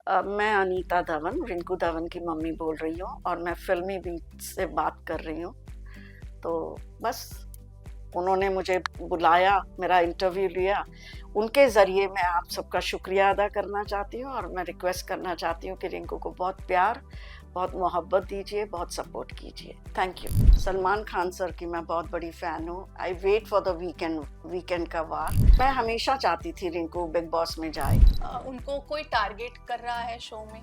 मैं अनीता धवन, रिंकू धवन की मम्मी बोल रही हूँ और मैं फ़िल्मी बीट से बात कर रही हूँ। तो बस उन्होंने मुझे बुलाया, मेरा इंटरव्यू लिया। उनके ज़रिए मैं आप सबका शुक्रिया अदा करना चाहती हूँ और मैं रिक्वेस्ट करना चाहती हूँ कि रिंकू को बहुत प्यार, बहुत मोहब्बत दीजिए, बहुत सपोर्ट कीजिए। Thank you. Salman Khan sir की मैं बहुत बड़ी फ़ैन हूँ। I wait for the weekend का वार। मैं हमेशा चाहती थी रिंकू बिग बॉस में जाए। उनको कोई टारगेट कर रहा है शो में?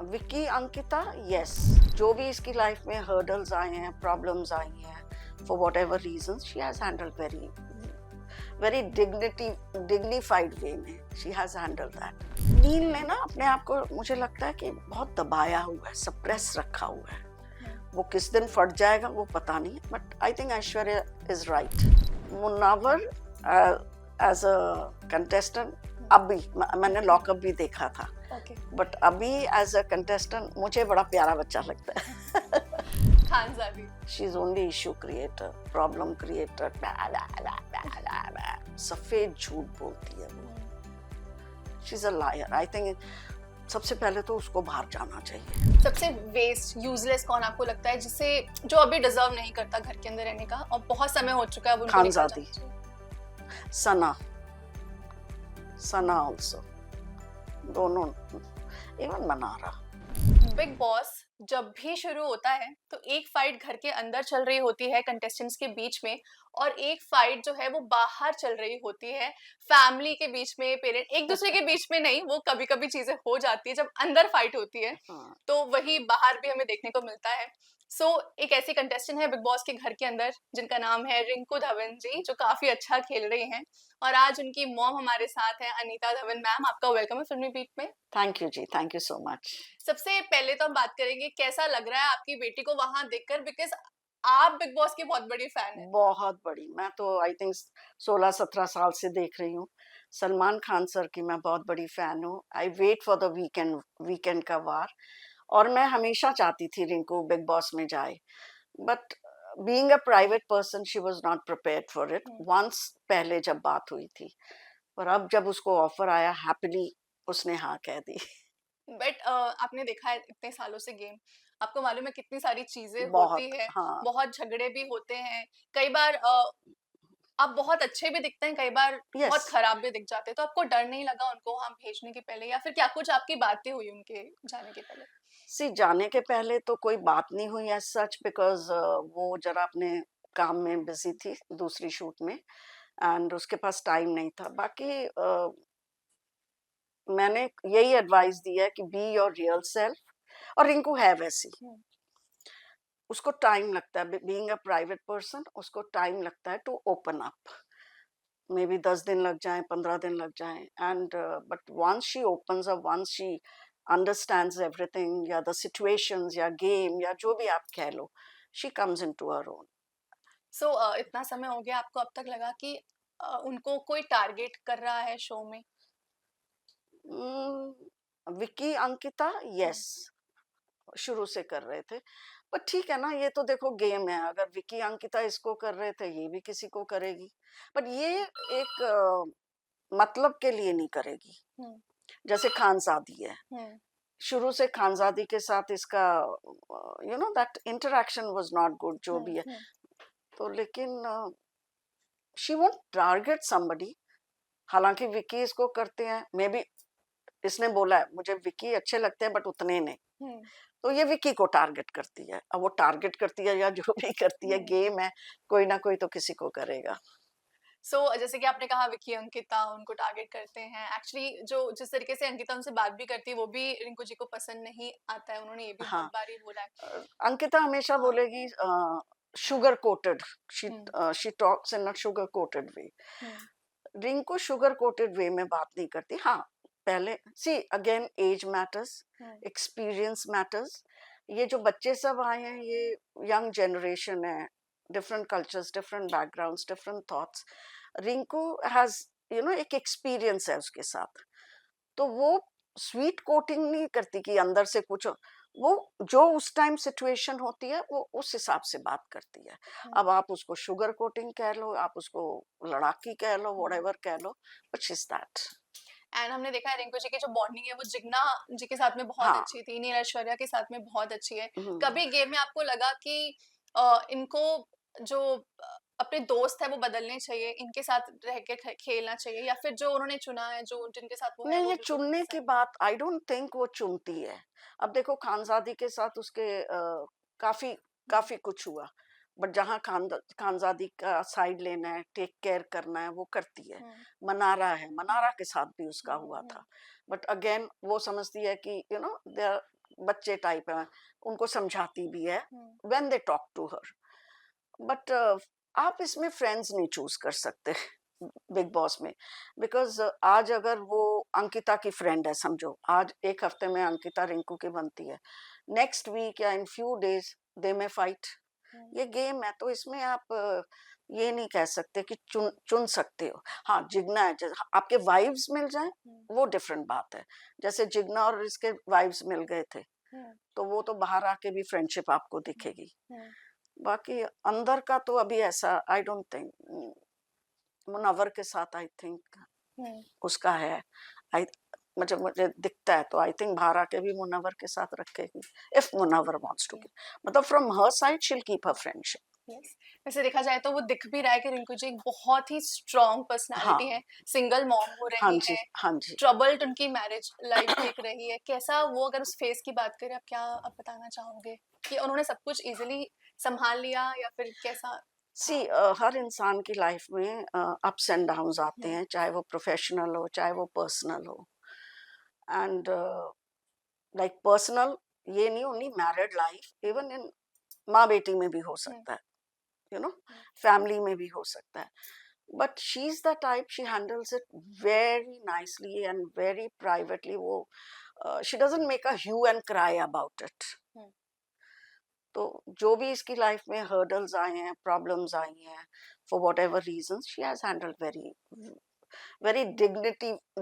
विक्की अंकिता, यस। जो भी इसकी लाइफ में हर्डल्स आए हैं, प्रॉब्लम्स आई हैं, for whatever reason she has handled very very dignified way में she has handled that. Neel ने ना अपने आप को, मुझे लगता है कि बहुत दबाया हुआ है, सप्रेस रखा हुआ है। वो किस दिन फट जाएगा वो पता नहीं, but I think Aishwarya is right. Munawar as a contestant, अभी मैंने लॉकअप भी देखा था, बट अभी एज अ कंटेस्टेंट मुझे बड़ा प्यारा बच्चा लगता है। Khanzaadi she is only issue creator, problem creator, सफेद झूठ बोलती है वो। She is a liar. I think सबसे पहले तो उसको बाहर जाना चाहिए। सबसे वेस्ट यूजलेस कौन आपको लगता है जिसे जो अभी डिजर्व नहीं करता घर के अंदर रहने का और बहुत समय हो चुका है अब उनको निकल खानजादी, जाना चाहिए? सना ऑल्सो, दोनों, इवन मनारा। बिग बॉस जब भी शुरू होता है तो एक फाइट घर के अंदर चल रही होती है कंटेस्टेंट्स के बीच में, और एक फाइट जो है वो बाहर चल रही होती है फैमिली के बीच में, पेरेंट एक दूसरे के बीच में नहीं, वो कभी कभी चीजें हो जाती है जब अंदर फाइट होती है, हाँ। तो वही बाहर भी हमें देखने को मिलता है। सो एक ऐसी कंटेस्टेंट है बिग बॉस के घर के अंदर जिनका नाम है रिंकू धवन जी, जो काफी अच्छा खेल रही हैं, और आज उनकी मॉम हमारे साथ है अनीता धवन मैम। आपका वेलकम है फिल्मी बीट में। थैंक यू जी, थैंक यू सो मच। सबसे पहले तो हम बात करेंगे कैसा लग रहा है आपकी बेटी को वहां देखकर, बिकॉज आप बिग बॉस की बहुत बड़ी फैन है। बहुत बड़ी, मैं तो आई थिंक 16-17 साल से देख रही हूँ। सलमान खान सर की मैं बहुत बड़ी फैन हूँ। I wait for the weekend का वार। और मैं हमेशा चाहती थी रिंकू बिग बॉस में जाए, but being a private person she was not prepared for it. Once पहले जब बात हुई थी, पर अब जब उसको ऑफर आया, हैप्पीली उसने हाँ कह दी। बट आपने देखा है इतने सालों से गेम, आपको मालूम है कितनी सारी चीजें बहुत, होती है, हाँ। बहुत झगड़े भी होते हैं, कई बार आप बहुत अच्छे भी दिखते हैं, कई बार यस। बहुत खराब भी दिख जाते हैं, तो आपको डर नहीं लगा उनको वहां भेजने के पहले, या फिर क्या कुछ आपकी बातें हुई उनके जाने के पहले? सी, जाने के पहले तो कोई बात नहीं हुई एज सच, बिकॉज वो जरा अपने काम में बिजी थी दूसरी शूट में, एंड उसके पास टाइम नहीं था। बाकी मैंने यही एडवाइस दी है कि बी योर रियल सेल्फ, और रिंकू है वैसी। उसको टाइम लगता है, बीइंग अ प्राइवेट पर्सन, उसको टाइम लगता है to open up. Maybe 10 दिन लग जाए, 15 दिन लग जाए, and but once she opens up, once she understands everything, या द सिचुएशंस या गेम या जो भी आप कह लो, she comes into her own. So इतना समय हो गया, आपको अब तक लगा कि उनको कोई टारगेट कर रहा है शो में? विक्की अंकिता, यस, शुरू से कर रहे थे। पर ठीक है ना, ये तो देखो गेम है। अगर विक्की अंकिता इसको कर रहे थे, ये भी किसी को करेगी। पर ये एक मतलब के लिए नहीं करेगी। हम्म। जैसे खानजादी है, हम्म। शुरू से खानजादी के साथ इसका you know that interaction was not good, जो भी है। हम्म। तो लेकिन शी वोंट टारगेट समबडी। हालांकि विक्की इसको करते हैं, मे बी इसने बोला है मुझे विक्की अच्छे लगते हैं बट उतने नहीं। हम्म। तो ये विक्की को टारगेट करती है। अब वो टारगेट करती है या जो भी करती है, गेम है, कोई ना कोई तो किसी को करेगा। सो जैसे कि आपने कहा विक्की अंकिता उनको टारगेट करते हैं, एक्चुअली जो जिस तरीके से अंकिता उनसे बात भी करती है वो भी रिंकू जी को पसंद नहीं आता है, उन्होंने ये भी बहुत हाँ। बार ही बोला है। अंकिता हमेशा हाँ। बोलेगी sugar coated, hmm. She talks in a sugar coated way. Hmm. Rinku sugar coated way में बात नहीं करती। हाँ, पहले see again age matters, hmm. Experience matters. ये जो बच्चे सब आए हैं, ये यंग जनरेशन है, different cultures, different backgrounds, different thoughts. Rinku has, you know, एक एक्सपीरियंस है उसके साथ। तो वो स्वीट कोटिंग नहीं करती कि अंदर से कुछ, वो जो उस टाइम सिचुएशन होती है वो उस हिसाब से बात करती है। अब आप उसको शुगर कोटिंग कह लो, आप उसको लड़ाकी कह लो, व्हाटएवर कह लो, but she is that. And हमने देखा है रिंकू जी की जो बॉन्डिंग है वो जिग्ना जी के साथ में बहुत हाँ। अच्छी थी, नील ऐश्वर्या के साथ में बहुत अच्छी है। हम्म। कभी गेम में आपको लगा कि इनको जो अपने दोस्त है वो बदलने चाहिए, इनके साथ रह के खेलना चाहिए, या फिर जो उन्होंने चुना है, जो जिनके साथ वो है नहीं, वो ये बिल्कुल चुनने की सही? बात आई डोंट थिंक वो चुनती है। अब देखो खानजादी के साथ उसके काफी हम्म, काफी कुछ हुआ, बट जहाँ खानजादी का साइड लेना है, टेक केयर करना है, वो करती है। हम्म, मनारा है, हम्म, मनारा के साथ भी उसका हुआ हम्म, था। बट अगेन वो समझती है कि दे आर बच्चे टाइप है, उनको समझाती भी है hmm, when they talk to her. But आप इसमें फ्रेंड्स नहीं चूज कर सकते बिग बॉस में, बिकॉज आज अगर वो अंकिता की फ्रेंड है, समझो आज एक हफ्ते में अंकिता रिंकू की बनती है, नेक्स्ट वीक या इन फ्यू डेज दे में फाइट। हम्म, ये गेम है, तो इसमें आप ये नहीं कह सकते कि चुन चुन सकते हो। हाँ, जिगना है, आपके वाइब्स मिल जाए हम्म, वो डिफरेंट बात है। जैसे जिगना और इसके वाइब्स मिल गए थे, हम्म, तो वो तो बाहर आके भी फ्रेंडशिप आपको दिखेगी। हम्म, बाकी अंदर का तो अभी ऐसा आई डोंट थिंक। मुनव्वर के साथ आई थिंक हम्म, उसका है। आई मुझे मुझे दिखता है, तो आई थिंक भारा के भी मुनव्वर के साथ रखेगी, इफ मुनव्वर वांट्स टू, मतलब from her side she will keep her friendship. Yes. वैसे देखा जाए तो वो दिख भी रहा है कि रिंकू जी एक बहुत ही स्ट्रॉन्ग हाँ। पर्सनालिटी है, सिंगल मॉम हो हाँ रही जी। है, हाँ जी। ट्रबल्ड उनकी मैरिज लाइफ दिख रही है। कैसा वो, अगर उस फेस की बात करें, आप क्या आप बताना चाहोगे कि उन्होंने सब कुछ इजीली संभाल लिया या फिर कैसा सी था? हर इंसान की लाइफ में अप्स एंड डाउन्स आते हम्म, हैं, चाहे वो प्रोफेशनल हो चाहे वो पर्सनल हो। एंड लाइक पर्सनल, ये नहीं, only married life, even in माँ बेटी में भी हो हम्म, सकता है, यू नो, हम्म, फैमिली में भी हो सकता है। But she's the type, she handles it very nicely and very privately. वो she doesn't make a hue and cry about it. हम्म, तो जो भी इसकी लाइफ में hurdles आए हैं, problems आई हैं, for whatever reasons, she has handled very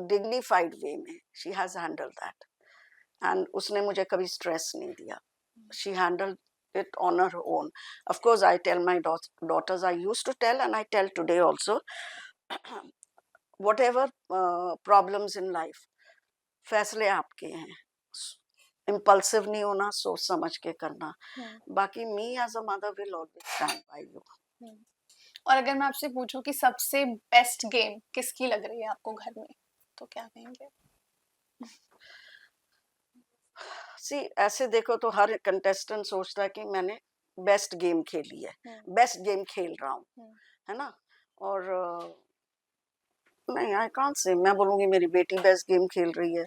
dignified way में she has handled that. And उसने मुझे कभी stress नहीं दिया. She handled it on her own. Of course, I tell my daughters, I used to tell and I tell today also, whatever problems in life, फैसले आपके हैं, impulsive नहीं होना, सोच समझ के करना। हम्म, बाकी me as a mother will always stand by you. Hmm. और अगर मैं आपसे पूछूं कि सबसे बेस्ट गेम किसकी लग रही है आपको घर में, तो क्या कहेंगे? सी ऐसे देखो तो हर कंटेस्टेंट सोचता है कि मैंने बेस्ट गेम खेली है, हम्म, बेस्ट गेम खेल रहा हूँ, हम्म, है ना। और नहीं, आई कांट से मैं बोलूँगी मेरी बेटी बेस्ट गेम खेल रही है,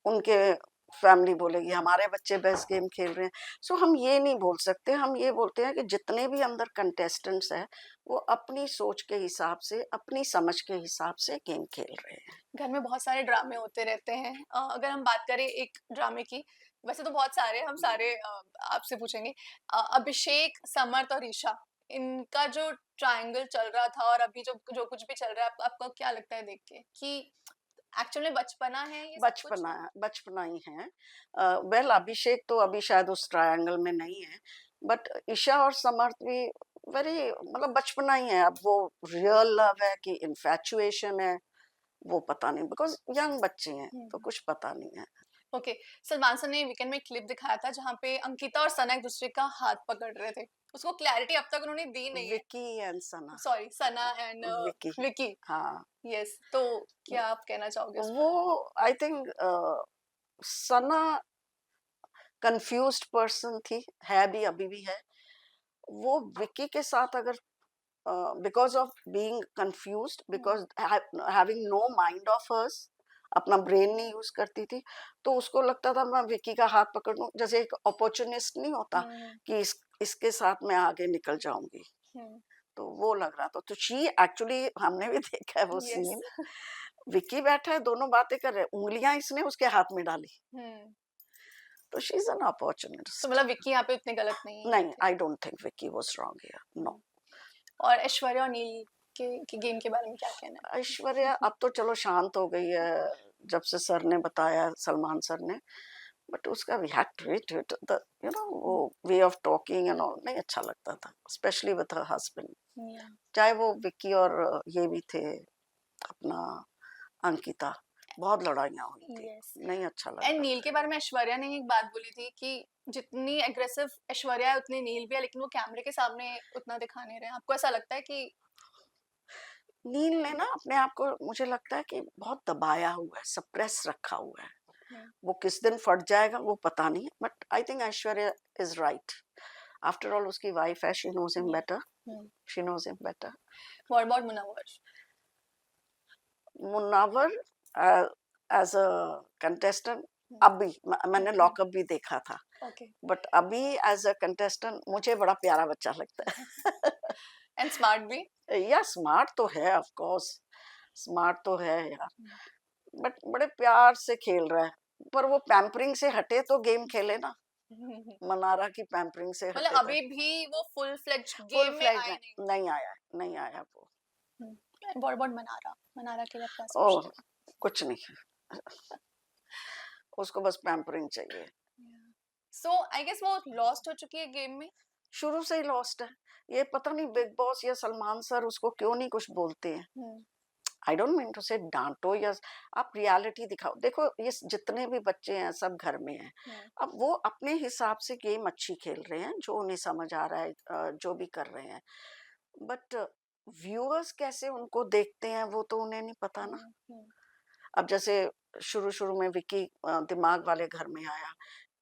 उनके फैमिली बोलेगी हमारे बच्चे बेस्ट गेम खेल रहे हैं। सो हम ये नहीं बोल सकते, हम ये बोलते हैं कि जितने भी अंदर कंटेस्टेंट्स हैं वो अपनी सोच के हिसाब से, अपनी समझ के हिसाब से गेम खेल रहे हैं। घर में बहुत सारे ड्रामे होते रहते हैं। अगर हम बात करें एक ड्रामे की, वैसे तो बहुत सारे हम सारे आपसे पूछेंगे। अभिषेक, समर्थ और ईशा, इनका जो ट्रायंगल चल रहा था और अभी जो जो कुछ भी चल रहा है, आपको क्या लगता है देख के कि एक्चुअल में बचपना है ये सब कुछ? बचपना ही है। वेल अभिषेक तो अभी शायद उस ट्रायंगल में नहीं है, बट ईशा और समर्थ भी वेरी, मतलब बचपना ही है। अब वो रियल लव है कि इन्फैचुएशन है, वो पता नहीं, बिकॉज यंग बच्चे हैं तो कुछ पता नहीं है। ओके। सलमान सर ने वीकेंड में एक क्लिप दिखाया था जहाँ पे अंकिता और सना एक दूसरे का हाथ पकड़ रहे थे। उसको क्लैरिटी अब तक उन्होंने दी नहीं है। Vicky and Sana. Sorry, Sana and Vicky. Vicky. हाँ। यस, तो क्या आप कहना चाहोगे उस वो पर? I think Sana confused person थी, है भी, अभी भी है। वो विकी के साथ अगर because of being confused, because having no mind of hers, अपना ब्रेन नहीं यूज करती थी, तो उसको लगता था मैं विकी का हाथ पकड़ लूं, जैसे एक अपॉर्चुनिस्ट नहीं होता हम्म, कि इसके साथ मैं आगे निकल जाऊंगी। हम्म, तो वो लग रहा था, तो शी एक्चुअली, हमने भी देखा है वो यस। सीन, विक्की बैठा है, दोनों बातें कर रहे हैं, उंगलियां इसने उसके हाथ में डाली, हम्म। तो शी इज एन तो अपॉर्चुनिस्ट। मतलब विक्की यहाँ पे उतने गलत नहीं नहीं, थे। I don't think Vicky was wrong here, no. और ऐश्वर्या और नील के गेम के बारे में क्या कहना ऐश्वर्या है? अब तो चलो शांत हो गई है, जब से सर ने बताया, सलमान सर ने, बट उसका रिएक्ट द वो way of talking and all नहीं अच्छा लगता था, स्पेशली विद हर हस्बैंड। या। चाहे वो विक्की और ये भी थे, अपना अंकिता, बहुत लड़ाइयाँ हुई थी, यस। नहीं अच्छा लग एंड रहा नील था। के बारे में ऐश्वर्या ने एक बात बोली थी कि जितनी एग्रेसिव ऐश्वर्या है उतनी नील भी है, लेकिन वो कैमरे के सामने उतना दिखा नहीं रहे हैं। आपको ऐसा लगता है कि नील ने ना अपने आप को, मुझे लगता है कि बहुत दबाया हुआ है, सप्रेस रखा हुआ है। हम्म, वो किस दिन फट जाएगा वो पता नहीं, but I think Aishwarya is right. After all उसकी वाइफ है, she knows him better, hmm, she knows him better. What about Munawar? Munawar as a contestant, अभी मैंने लॉकअप भी देखा था, ओके। बट अभी एज अ कंटेस्टेंट मुझे बड़ा प्यारा बच्चा लगता है। एंड स्मार्ट भी। या स्मार्ट तो है, ऑफ कोर्स स्मार्ट तो है यार, बट बड़े प्यार से खेल रहा है। पर वो पैम्परिंग से हटे तो गेम खेले ना, मनारा की पैम्परिंग से मतलब हटे तो। अभी भी वो फुल फ्लेज्ड फुल गेम में फ्लैग आए में नहीं। नहीं आया, नहीं आया वो। What about Mannara? मनारा के लिए आप क्या ओह, सोचते कुछ नहीं, उसको बस पैम्परिंग चाहिए। हैं? सो आई गेस वो लॉस्ट हो चुकी है गेम में। शुरू से ही लॉस्ट है। ये पता नहीं बिग बॉस या सलमान सर उसको क्यों नहीं कुछ बोलते हैं। हम्म, आई डोंट मीन टू से डांटो, या आप रियलिटी दिखाओ। देखो ये जितने भी बच्चे हैं सब घर में हैं, हम्म, अब वो अपने हिसाब से गेम अच्छी खेल रहे हैं, जो उन्हें समझ आ रहा है, जो भी कर रहे हैं, बट व्यूअर्स कैसे उनको देखते हैं वो तो उन्हें नहीं पता ना। हम्म, अब जैसे शुरू शुरू में विकी दिमाग वाले घर में आया,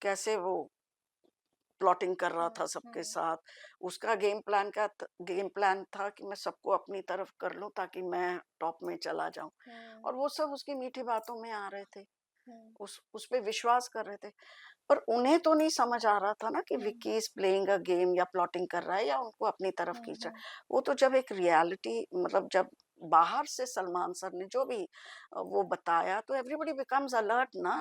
कैसे वो प्लॉटिंग कर रहा था सबके हम्म, साथ। उसका गेम प्लान था कि मैं सबको अपनी तरफ कर लूं ताकि मैं टॉप में चला जाऊं, हम्म, और वो सब उसकी मीठी बातों में आ रहे थे, हम्म, उस पे विश्वास कर रहे थे। पर उन्हें तो नहीं समझ आ रहा था ना कि hmm, Vicky is playing a game, या प्लॉटिंग कर रहा है, या उनको अपनी तरफ खींच रहा हम्म, है। वो तो जब एक रियलिटी, मतलब जब बाहर से सलमान सर ने जो भी वो बताया, तो एवरीबॉडी बिकम्स अलर्ट ना,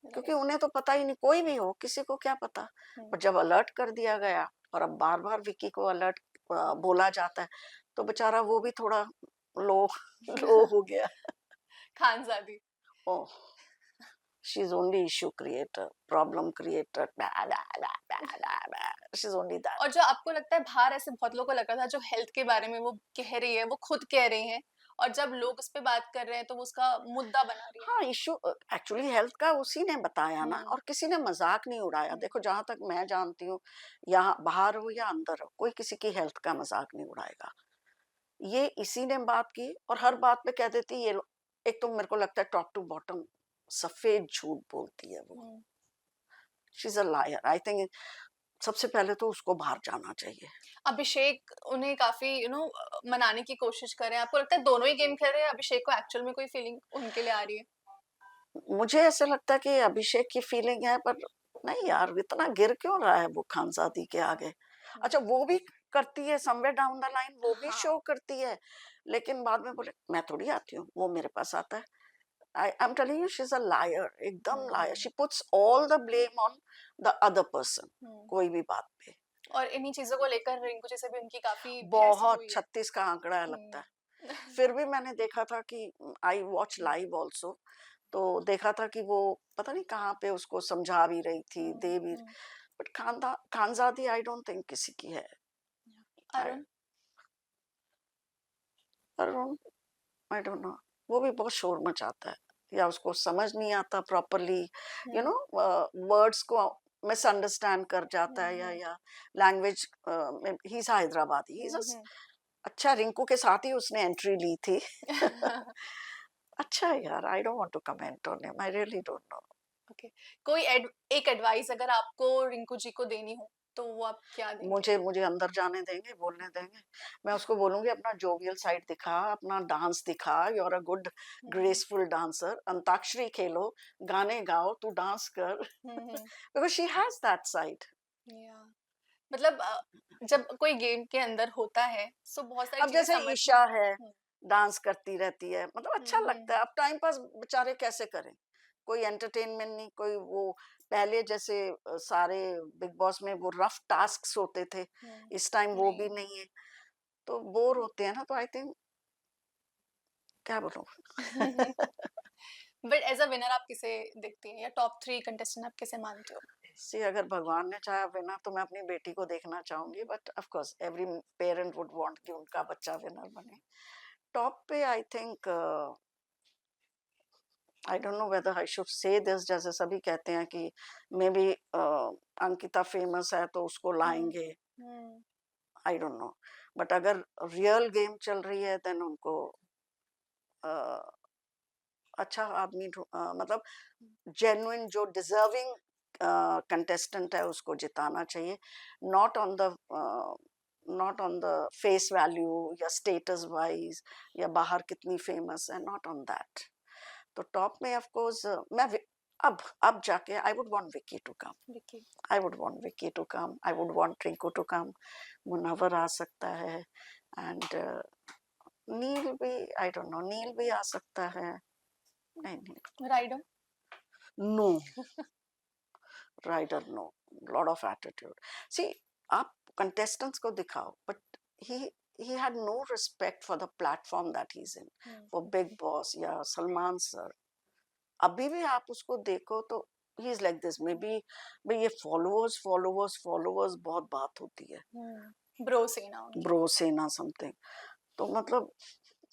क्योंकि राइट। उन्हें तो पता ही नहीं, कोई भी हो, किसी को क्या पता। पर जब अलर्ट कर दिया गया, और अब बार बार विक्की को अलर्ट बोला जाता है, तो बेचारा वो भी थोड़ा लो लो हो गया। Khanzaadi. Oh, she is only issue creator, problem creator, she is only that. और जो आपको लगता है बाहर ऐसे बहुत लोगों को लग रहा था जो हेल्थ के बारे में वो कह रही है, वो खुद कह रही है, और जब लोग उस पे बात कर रहे हैं तो वो उसका मुद्दा बना रही है। हाँ, इशू एक्चुअली हेल्थ का उसी ने बताया ना, हम्म, और किसी ने मजाक नहीं उड़ाया। हम्म, देखो जहां तक मैं जानती हूँ, यहाँ बाहर हो या अंदर हो, कोई किसी की हेल्थ का मजाक नहीं उड़ाएगा। ये इसी ने बात की, और हर बात पे कह देती ये एक तो मेरे को लगता है टॉप टू बॉटम सफेद झूठ बोलती है वो। Hmm. She is a liar. I think सबसे पहले तो उसको बाहर जाना चाहिए। अभिषेक उन्हें काफी मनाने की कोशिश कर रहे हैं। आपको लगता है दोनों ही गेम खेल रहे हैं, अभिषेक को एक्चुअल में कोई फीलिंग उनके लिए आ रही है? मुझे ऐसा लगता है कि अभिषेक की फीलिंग है, पर नहीं यार, इतना गिर क्यों रहा है वो खानजादी के आगे। अच्छा, वो भी करती है समवेयर डाउन द लाइन, वो भी हाँ। शो करती है, लेकिन बाद में बोले मैं थोड़ी आती हूँ, वो मेरे पास आता है। I am telling you, she is a liar, एकदम liar. She puts all the blame on the other person, hmm. कोई भी बात पे। और इन्हीं चीजों को लेकर रिंकू जी से भी उनकी काफी बहस बहुत हुई है। 36 का आंकड़ा लगता है। हम्म। फिर भी मैंने देखा था कि आई वॉच लाइव ऑल्सो, तो देखा था कि वो पता नहीं कहाँ पे उसको समझा भी रही थी, हम्म, दे भी। Hmm. But Khanzaadi I don't think किसी की है। I Arun. I don't know, वो भी बहुत शोर मचाता है, या उसको समझ नहीं आता properly, you hmm, know, words को मिसअंडरस्टैंड कर जाता है, हम्म, या language. He is Hyderabadi, he is. Hmm, अच्छा, रिंकू के साथ ही उसने एंट्री ली थी। हम्म। अच्छा है यार, I don't want to comment on him, I really don't know. Okay. कोई एक एडवाइस अगर आपको रिंकू जी को देनी हो तो वो आप क्या देंगे? मुझे मुझे अंदर जाने देंगे, बोलने देंगे। मैं उसको बोलूंगी अपना जोवियल साइड दिखा, अपना डांस दिखा, you are a good hmm, graceful dancer, antakshari खेलो, गाने गाओ, तू डांस कर। Hmm, because she has that side. या मतलब जब कोई गेम के अंदर होता है तो बहुत सारी अब चीजें जैसे समझने। ईशा है, डांस करती रहती है, मतलब अच्छा लगता है। हम्म, अब टाइम पास बेचारे कैसे करें, कोई एंटरटेनमेंट नहीं, कोई वो पहले जैसे सारे बिग बॉस में वो रफ टास्क होते थे, इस टाइम वो भी नहीं। नहीं है, तो बोर होते हैं ना। तो आई थिंक, क्या बोलूं। बट एज अ विनर आप किसे देखती हैं, या टॉप 3 कंटेस्टेंट आप किसे मानते हो? सी, अगर भगवान ने चाहा विनर, तो मैं अपनी बेटी को देखना चाहूंगी, but of course every parent would want कि उनका बच्चा विनर बने। टॉप पे I think I don't know whether I should say this, जैसे सभी कहते हैं कि मे बी अंकिता फेमस है तो उसको लाएंगे, हम्म, आई डोंट नो, बट अगर रियल गेम चल रही है देन उनको अच्छा आदमी मतलब जेन्युइन जो डिजर्विंग कंटेस्टेंट है उसको जिताना चाहिए, not on the not on the face value या स्टेटस वाइज या बाहर कितनी फेमस है, नॉट ऑन दैट। तो टॉप में ऑफ कोर्स अब जाके I would want Vicky to come, Vicky. I would want Vicky to come, I would want Rinku to come, Munawar आ सकता है, एंड नील भी, आई डोंट नो, नील भी आ सकता है, नहीं नहीं, राइडो। No, rider no, lot of attitude, see आप कंटेस्टेंट्स को दिखाओ, but he had no respect for the platform that he's in, for Big Boss या सलमान सर, अभी भी आप उसको देखो तो he is like this, may be भाई ये फॉलोअर्स फॉलोअर्स फॉलोअर्स बहुत बात होती है, ब्रो सेना उनकी। ब्रो सेना समथिंग, तो मतलब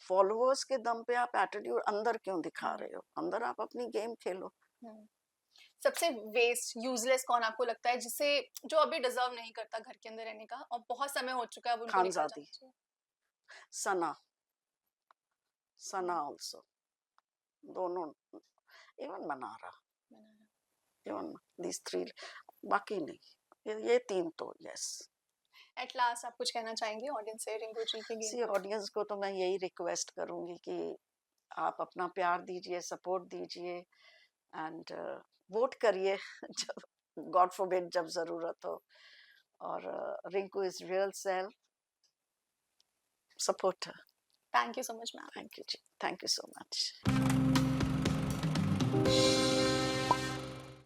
फॉलोअर्स के दम पे आप एटीट्यूड अंदर क्यों दिखा रहे हो, अंदर आप अपनी गेम खेलो। सबसे वेस्ट यूजलेस कौन आपको लगता है, जिसे जो अभी डिजर्व नहीं करता घर के अंदर रहने का और बहुत समय हो चुका है, अब उनको निकाल खानजादी, जाना चाहिए? सना, सना ऑल्सो, दोनों, even Mannara, even these three, बाकी नहीं, ये तीन तो यस। एट लास्ट आप कुछ कहना चाहेंगे ऑडियंस से रिंकू जी के गेम सी ऑडियंस को तो मैं यही रिक्वेस्ट करूंगी कि आप अपना प्यार दीजिए, सपोर्ट दीजिए, एंड वोट करिए जब गॉड फॉरबिड जब जरूरत हो, और Rinku is real self, support, thank you so much ma'am. Thank you जी, थैंक यू सो मच।